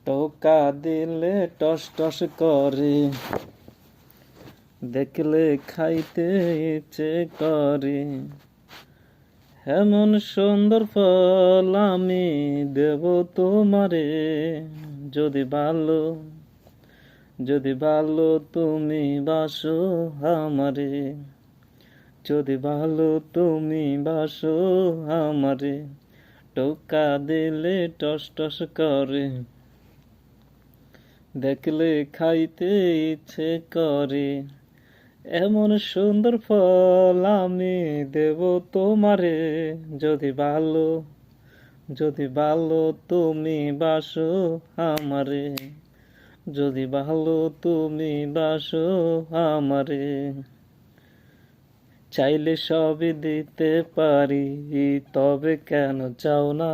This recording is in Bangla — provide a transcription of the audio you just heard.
টোকা দিলে টস টস করে, দেখলে খাইতে ইচ্ছে করে। এমন সুন্দর ফল আমি দেব তোমারে, যদি ভালো যদি ভালো তুমি বাসো আমারে, যদি ভালো তুমি বাসো আমারে। টোকা দিলে টস টস করে, দেখলে খাইতে ইচ্ছে করে। এমন সুন্দর ফল আমি দেব তোমারে, যদি ভালো তুমি বাসো আমারে, যদি ভালো তুমি বাসো আমারে। চাইলে সবই দিতে পারি, তবে কেন চাও না?